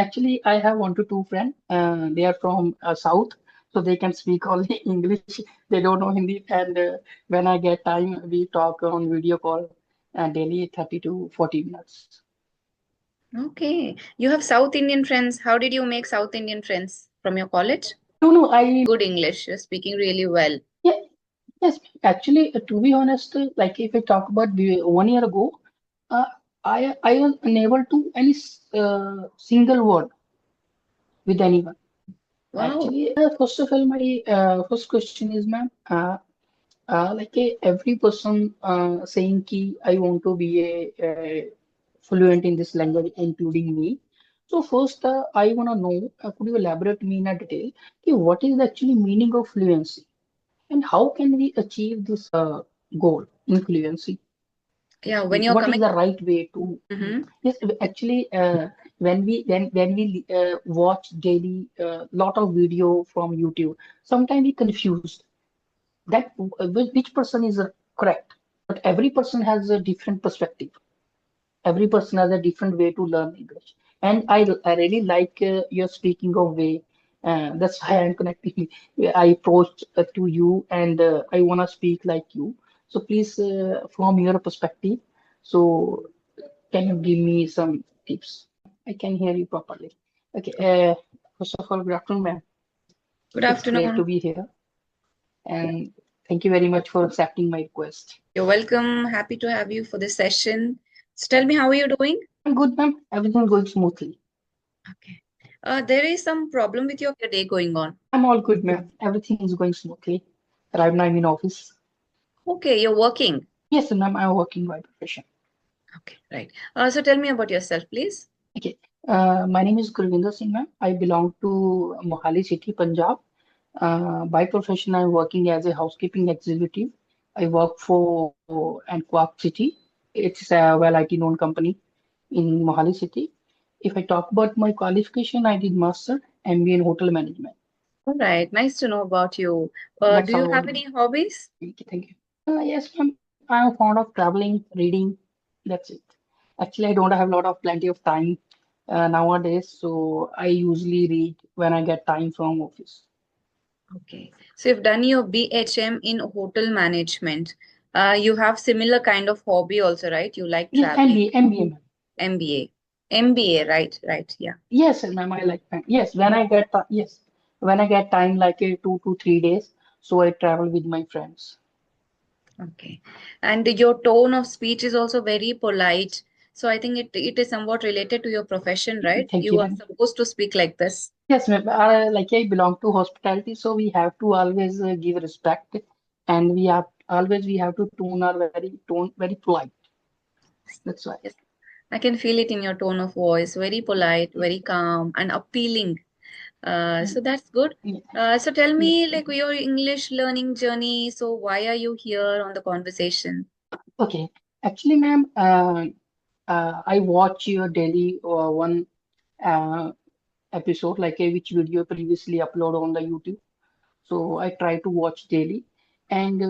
Actually, I have one to two friends. They are from South, so they can speak only English. They don't know Hindi. And when I get time, we talk on video call daily 30 to 40 minutes. Okay. You have South Indian friends. How did you make South Indian friends from your college? No, no, I Good English. You're speaking really well. yeah, yes. Actually, to be honest, like if I talk about 1 year ago, uh, I was unable to any single word with anyone. Wow. Actually, first of all, my first question is, ma'am, every person saying ki I want to be a fluent in this language, including me. So first, I want to know, could you elaborate me in a detail, ki what is the actually meaning of fluency and how can we achieve this goal in fluency? Yeah, when you're What is coming. the right way to? Mm-hmm. Yes, actually, when we watch daily lot of video from YouTube, sometimes we confused that which person is correct. But every person has a different perspective. Every person has a different way to learn English. And I really like your speaking of way. That's why I'm connecting. I approached to you and I want to speak like you. So please, from your perspective, so can you give me some tips? I can hear you properly. Okay. First of all, good afternoon, ma'am. Good It's great to afternoon. be here. And thank you very much for accepting my request. You're welcome. Happy to have you for this session. So tell me, how are you doing? I'm good, ma'am. Everything going smoothly. Okay. There is some problem with your day going on. I'm all good, ma'am. Everything is going smoothly. Right now, I'm in office. Okay, you're working. Yes, ma'am. I'm working by profession. Okay, right. So tell me about yourself, please. Okay. My name is Gurvinder Singh, ma'am. I belong to Mohali city, Punjab. By profession, I'm working as a housekeeping executive. I work for Anquak City. It's a well IT known company in Mohali city. If I talk about my qualification, I did master MBA in hotel management. All right, nice to know about you. That's Do you all. have any hobbies? Thank you. Yes, ma'am. I'm fond of traveling, reading. That's it. Actually, I don't have a lot of plenty of time nowadays, so I usually read when I get time from office. Okay. So you've done your BHM in hotel management. You have similar kind of hobby also, right? You like Yes, traveling. MBA, ma'am. MBA. MBA, right, right, yeah. Yes, ma'am. I like time. Yes, when I get time, like 2 to 3 days, so I travel with my friends. Okay. And your tone of speech is also very polite. So I think it is somewhat related to your profession, right? Thank You you, are ma'am. supposed to speak like this. Yes, ma'am. I belong to hospitality, so we have to always give respect, and we have to tone very polite. That's why. Yes. I can feel it in your tone of voice. Very polite, very calm, and appealing. So that's good. Yeah. So tell Yeah. me, like your English learning journey. So why are you here on the conversation? Okay. Actually, ma'am, I watch your daily one uh, episode, like which video previously upload on the YouTube. So I try to watch daily. And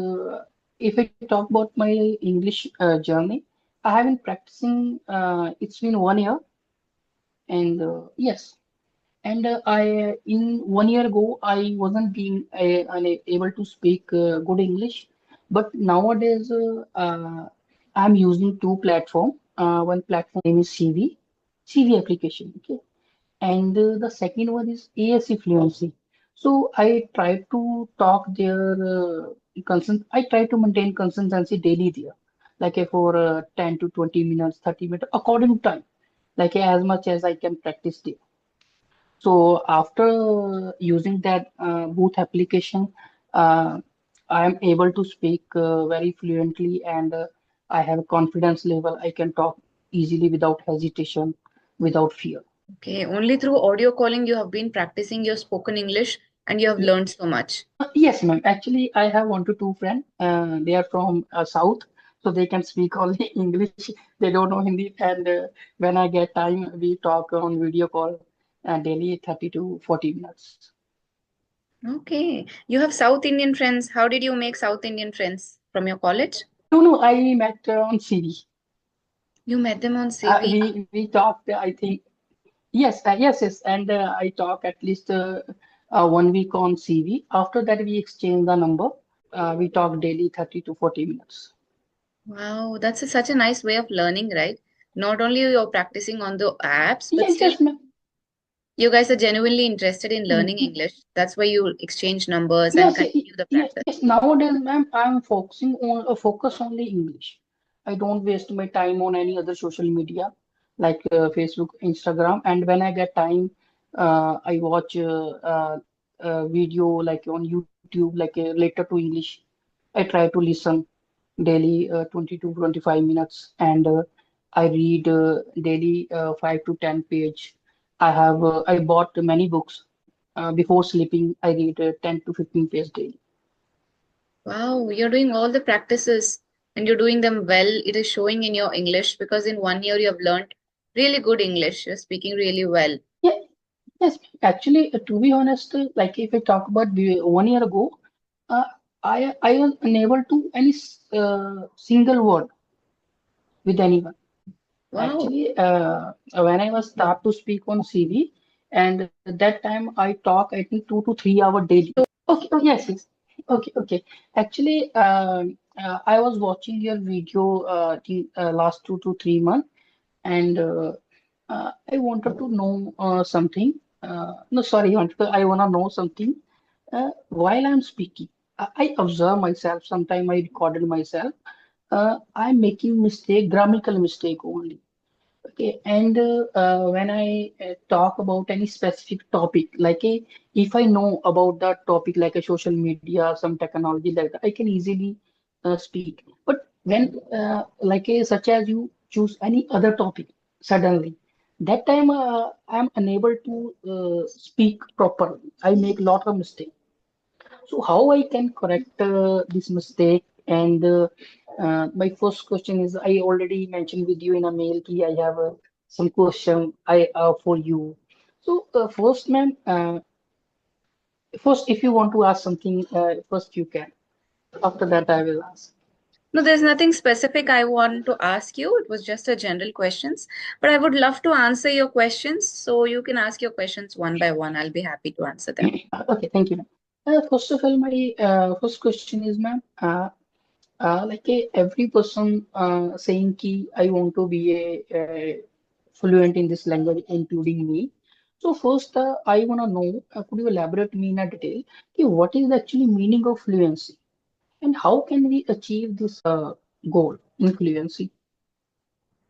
if I talk about my English journey, I have been practicing. It's been 1 year, and yes. And I in 1 year ago, I wasn't being unable to speak good English, but nowadays I'm using two platform. One platform name is CV application. Okay, and the second one is ASC Fluency. So I try to talk there. I try to maintain consistency daily there, like for 10 to 20 minutes, 30 minutes, according to time, like as much as I can practice there. So after using that both application, I am able to speak very fluently and I have a confidence level. I can talk easily without hesitation, without fear. Okay, only through audio calling you have been practicing your spoken English and you have Yeah. learned so much. Yes, ma'am. Actually, I have one to two friends. They are from South, so they can speak only English. They don't know Hindi. And when I get time, we talk on video call daily 30 to 40 minutes. Okay. You have South Indian friends. How did you make South Indian friends from your college? No, no, I met on CV. You met them on CV. We talked. I think Yes, and I talk at least 1 week on CV. After that, we exchange the number. We talk daily 30 to 40 minutes. Wow, that's such a nice way of learning, right? Not only you're practicing on the apps, but Yes, still yes, ma'am. you guys are genuinely interested in learning Mm, English. That's why you exchange numbers and Yes, continue the yes, practice. yes. Nowadays, ma'am, I'm focusing on focus only English. I don't waste my time on any other social media like Facebook, Instagram. And when I get time, I watch video like on YouTube, like later to English. I try to listen daily 20 to 25 minutes, and I read daily 5 to 10 page. I bought many books. Before sleeping, I read 10 to 15 pages daily. Wow, you're doing all the practices and you're doing them well. It is showing in your English because in 1 year you have learned really good English. You're speaking really well. Yeah, yes, actually, to be honest, like if I talk about 1 year ago, uh, I was unable to any single word with anyone. Wow. Actually, when I was start to speak on CV, and that time I talk, I think 2 to 3 hour daily. Okay, oh, yes, yes. Okay. Actually, I was watching your video the last 2 to 3 months, and I wanted to know something. No, sorry, I wanna know something. While I'm speaking, I observe myself. Sometimes I recorded myself. I'm making mistake, grammatical mistake only. Okay, and when I talk about any specific topic, like if I know about that topic, like a social media, some technology like that, I can easily speak. But when, such as you choose any other topic suddenly, that time I'm unable to speak properly. I make lot of mistake. So how I can correct this mistake? And my first question is, I already mentioned with you in a mail ki I have some question I for you. So first, ma'am, first if you want to ask something, first you can. After that, I will ask. No, there's nothing specific I want to ask you. It was just a general questions, but I would love to answer your questions. So you can ask your questions one by one. I'll be happy to answer them. Okay, thank you, ma'am. First of all, my first question is, ma'am, every person saying ki I want to be a fluent in this language, including me. So first, I want to know, could you elaborate me in a detail, ki what is the actually meaning of fluency and how can we achieve this goal in fluency?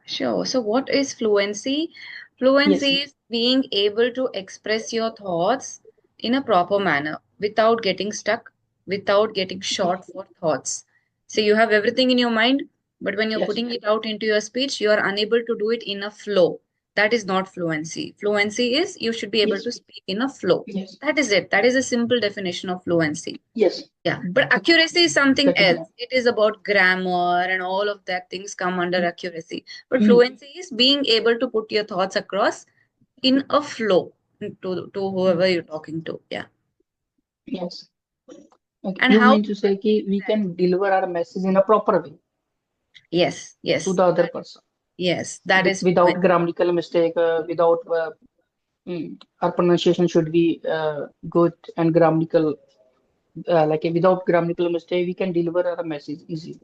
Sure. So, what is fluency? Yes, Fluency is being able to express your thoughts in a proper manner without getting stuck, without getting short for thoughts. So, you have everything in your mind, but when you're yes, putting it out into your speech, you are unable to do it in a flow. That is not fluency. Fluency is you should be able yes, to speak in a flow. yes, That is it. That is a simple definition of fluency. yes. Yeah, but Okay, accuracy is something got it, else. ma'am. It is about grammar and all of that things come under Mm, accuracy. But mm, fluency is being able to put your thoughts across in a flow to mm, whoever you're talking to. Yeah. yes. Okay. And You how mean to say ki we can deliver our message in a proper way yes, to yes, the other person yes, that is without fluency. grammatical mistake, without our pronunciation should be good and grammatical, without grammatical mistake, we can deliver our message easily.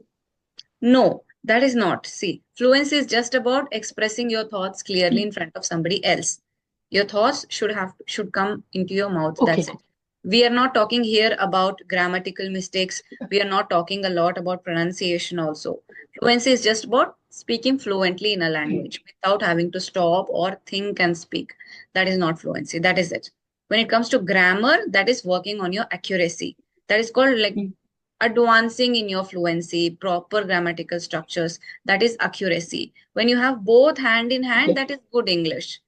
No, that is not. See, fluency is just about expressing your thoughts clearly Mm, in front of somebody else. Your thoughts should come into your mouth. That's okay. it. We are not talking here about grammatical mistakes. We are not talking a lot about pronunciation also. Fluency is just about speaking fluently in a Mm, language without having to stop or think and speak. That is not fluency. That is it. When it comes to grammar, that is working on your accuracy. That is called like mm, advancing in your fluency, proper grammatical structures, that is accuracy. When you have both hand in hand, okay. that is good English.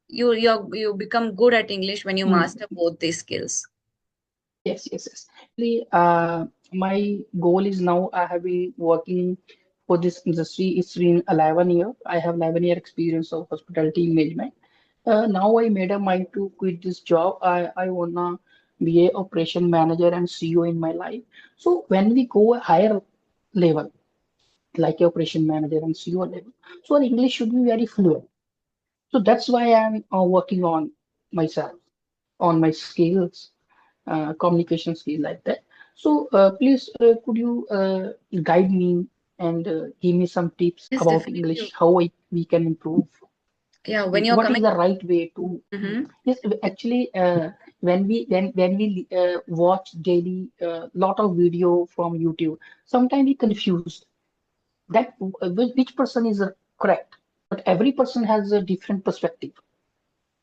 You become good at English when you Mm, master both these skills. yes. Actually, my goal is now I have been working for this industry. It's been 11 years. I have 11-year experience of hospitality management. Now I made a mind to quit this job. I wanna be a operation manager and CEO in my life. So when we go a higher level, like a operation manager and CEO level, so our English should be very fluent. So that's why I'm working on myself, on my skills, communication skill like that. So please, could you guide me and give me some tips Yes, about definitely. English, how we can improve? Yeah, when you're What is coming. the right way to? Mhm. Yes, actually, when we watch daily lot of video from YouTube, sometimes we confused that which person is correct. But every person has a different perspective.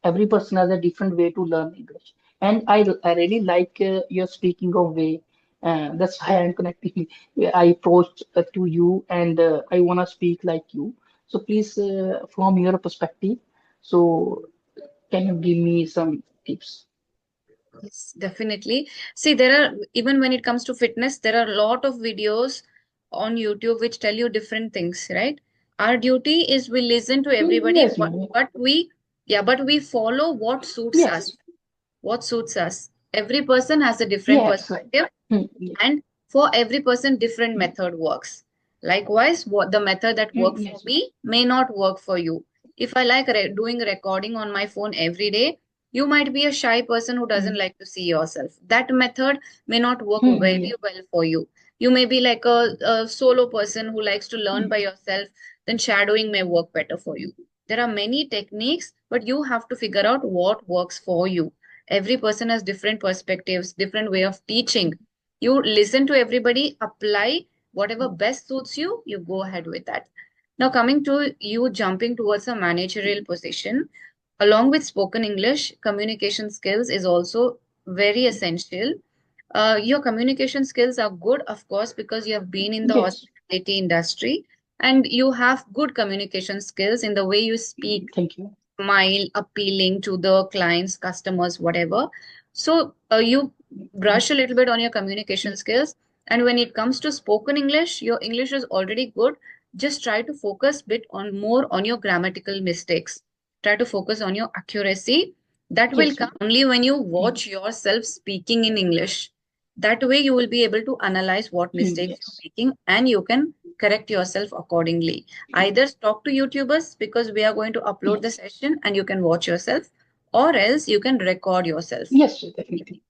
Every person has a different way to learn English. And I really like your speaking of way. That's why I'm connecting. I approached to you and I want to speak like you. So please, from your perspective, so can you give me some tips? Yes, definitely. See, there are, even when it comes to fitness, there are a lot of videos on YouTube which tell you different things, right? Our duty is we listen to everybody, Yes, ma'am. but we follow what suits Yes, us. What suits us. Every person has a different yes, right. perspective, Yes, and for every person different method works. Likewise, what the method that works for yes, me may not work for you. If I like doing recording on my phone every day, you might be a shy person who doesn't like to see yourself. That method may not work very yes, well for you. You may be like a solo person who likes to learn by yourself, then shadowing may work better for you. There are many techniques, but you have to figure out what works for you. Every person has different perspectives, different way of teaching. You listen to everybody, apply whatever best suits you, you go ahead with that. Now, coming to you jumping towards a managerial position, along with spoken English, communication skills is also very essential. Your communication skills are good, of course, because you have been in the yes. hospitality industry and you have good communication skills in the way you speak, Thank you. smile, appealing to the clients, customers, whatever. So you brush a little bit on your communication skills. And when it comes to spoken English, your English is already good. Just try to focus bit on more on your grammatical mistakes. Try to focus on your accuracy. That will Yes, come ma'am. only when you watch yourself speaking in English. That way you will be able to analyze what mistakes you're Yes, making and you can correct yourself accordingly. Either talk to YouTubers because we are going to upload the yes, session and you can watch yourself, or else you can record yourself. yes, definitely.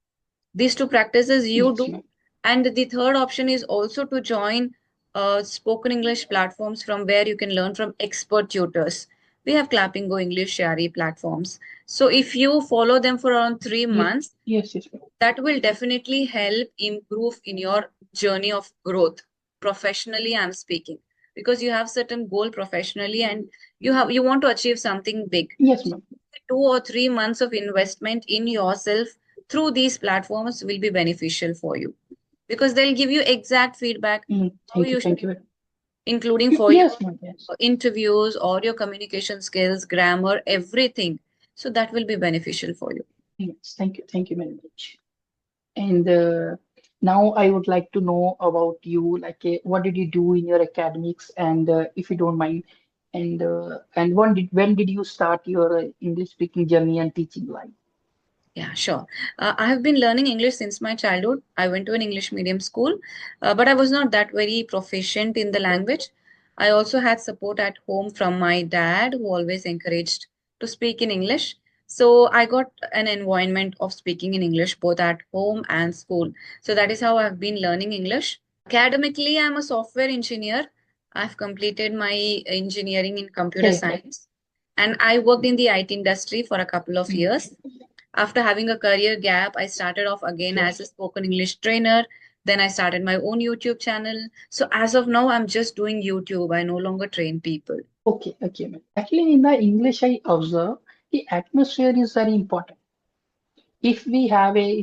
These two practices you Yes, do. ma'am. And the third option is also to join spoken English platforms from where you can learn from expert tutors. We have Clapping Go English, Shari platforms. So if you follow them for around three Yes, months, yes, yes, ma'am. that will definitely help improve in your journey of growth. Professionally, I'm speaking, because you have certain goal professionally and you want to achieve something big. Yes, ma'am. 2 or 3 months of investment in yourself through these platforms will be beneficial for you, because they'll give you exact feedback how Thank you, you should, thank you. including for your Yes, ma'am. Yes, interviews or your communication skills, grammar, everything. So that will be beneficial for you. yes. Thank you very much. And now I would like to know about you, like what did you do in your academics, and if you don't mind, and when did you start your English speaking journey and teaching life? Yeah, sure. I have been learning English since my childhood. I went to an English medium school, but I was not that very proficient in the language. I also had support at home from my dad, who always encouraged to speak in English. So I got an environment of speaking in English both at home and school. So that is how I've been learning English. Academically, I'm a software engineer. I've completed my engineering in computer Okay, science, and I worked in the IT industry for a couple of years. After having a career gap, I started off again okay, as a spoken English trainer. Then I started my own YouTube channel. So as of now, I'm just doing YouTube. I no longer train people. okay, ma'am. Actually, in the English, I observe the atmosphere is very important. If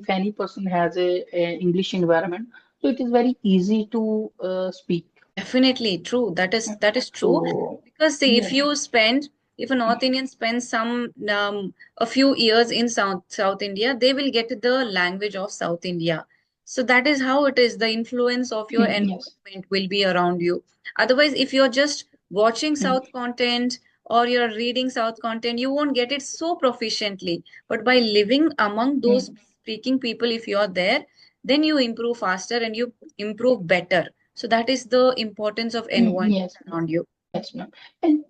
any person has a English environment, so it is very easy to speak. Definitely true. That is true. So Because see, yes, if a North Indian spends a few years in South India, they will get the language of South India. So that is how it is. The influence of your yes, environment will be around you. Otherwise, if you're just watching South content or you're reading South content, you won't get it so proficiently. But by living among those speaking people, if you're there, then you improve faster and you improve better. So that is the importance of environment yes, around you. yes, ma'am. And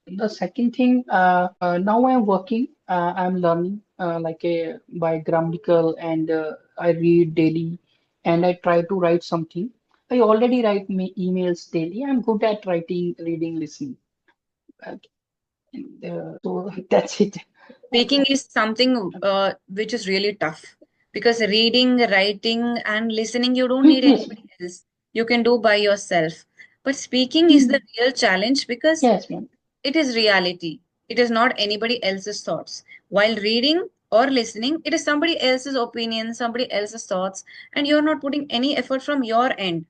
The second thing, now I'm working, I'm learning like a by grammatical and I read daily and I try to write something. I already write me emails daily. I'm good at writing, reading, listening. Okay. And, so that's it. Speaking is something which is really tough because reading, writing, and listening, you don't need Yes, anybody else. You can do by yourself. But speaking is the ma'am. real challenge because Yes, ma'am. it is reality. It is not anybody else's thoughts. While reading or listening, it is somebody else's opinion, somebody else's thoughts, and you're not putting any effort from your end.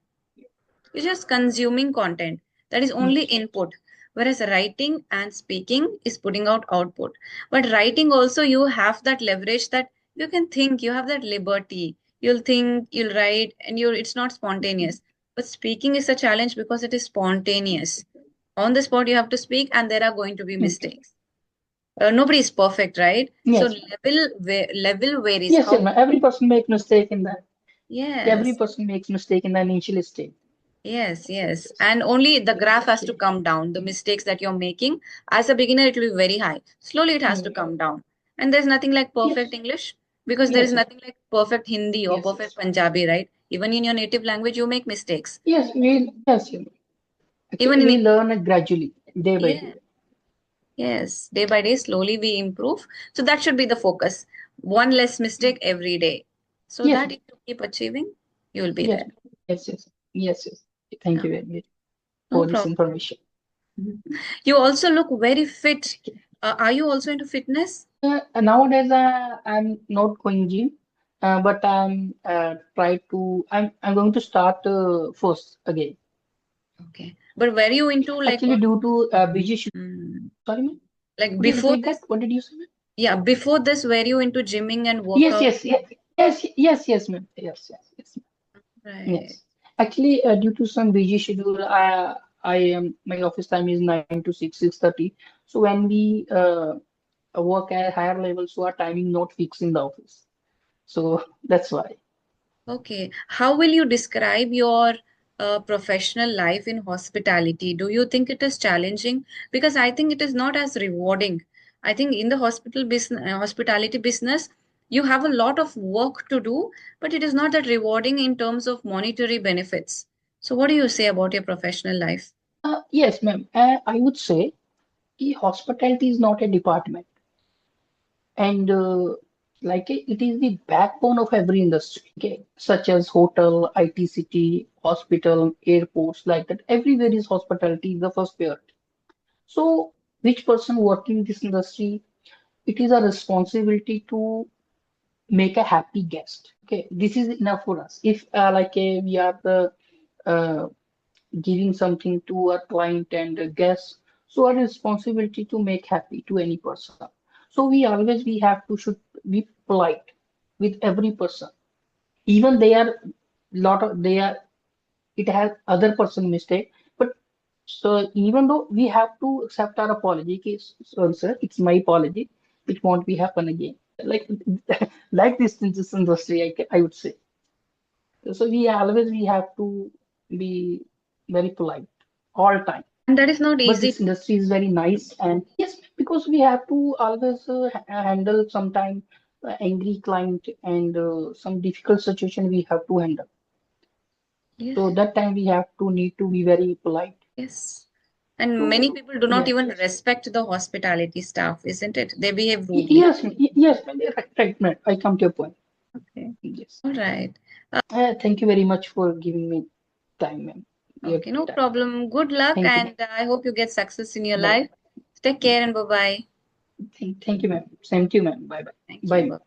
You're just consuming content. That is only Yes, input. Whereas writing and speaking is putting out output. But writing also, you have that leverage that you can think, you have that liberty. You'll think, you'll write, and it's not spontaneous. But speaking is a challenge because it is spontaneous. On the spot, you have to speak, and there are going to be okay. mistakes. Nobody is perfect, right? So Yes, ma'am. level varies. Yes, yes, How? ma'am. Every person make mistake in that. Every Yes. person makes mistake in the initial stage. Yes, yes. Yes. And only the Yes, graph has to okay. come down. The mistakes that you're making, as a beginner, it will be very high. Slowly, it has to Mm, come down. And there's nothing like perfect yes, English because there is yes, nothing like perfect Hindi or yes, perfect yes. Punjabi, right? Even in your native language, you make mistakes. Yes, yes, Even actually, in we English, learn it gradually, day by yeah, day. yes. Day by day, slowly we improve. So that should be the focus. One less mistake every day. So Yes, that if you keep achieving, you will be yes, there. yes, yes, yes, yes. Thank Yeah, you very much no for this problem. information. You also look very fit. Are you also into fitness? Nowadays, I'm not going gym, but I'm going to start first again. Okay. But were you into like Actually, due to busy schedule. mm, Sorry, ma'am. like Could you before repeat that? this? What did you say, ma'am? Yeah, before this, were you into gymming and Yes, workout? yes, yes, yes, yes, yes, ma'am. Yes, yes, yes. Right. Yes. Actually, due to some busy schedule, I am my office time is 9 to 6, 6:30. So when we work at higher level, so our timing not fixed in the office. So that's why. Okay. How will you describe your professional life in hospitality? Do you think it is challenging? Because I think it is not as rewarding. I think in the hospital business, hospitality business, you have a lot of work to do, but it is not that rewarding in terms of monetary benefits. So, what do you say about your professional life? Yes, ma'am. I would say hospitality is not a department, and it is the backbone of every industry, okay, such as hotel, IT city, hospital, airports, like that. Everywhere is hospitality is the first priority. So, which person working in this industry, it is a responsibility to make a happy guest. Okay, this is enough for us. If we are the uh, giving something to a client and a guest, so our responsibility to make happy to any person. So we have to should be polite with every person, even they are they are it has other person mistake, but so even though we have to accept our apology, case, sorry sir, it's my apology, it won't be happen again. Like like this in this industry, I would say. So we have to be very polite all time. And that is not But easy. this industry is very nice, and yes, because we have to always handle sometime angry client and some difficult situation we have to handle. Yes. So that time we have to need to be very polite. Yes. And many So people do not yes, even yes, respect the hospitality staff, isn't it? They behave rudely. yes, right, I come to your point. Okay. Yes. All right. Thank you very much for giving me time, ma'am. Your Okay, no time. problem. Good luck, Thank you, ma'am. and I hope you get success in your Bye life. bye. Take care and bye bye. Thank you, ma'am. Same to you, ma'am. Bye bye. Thank Bye, you. ma'am. Bye.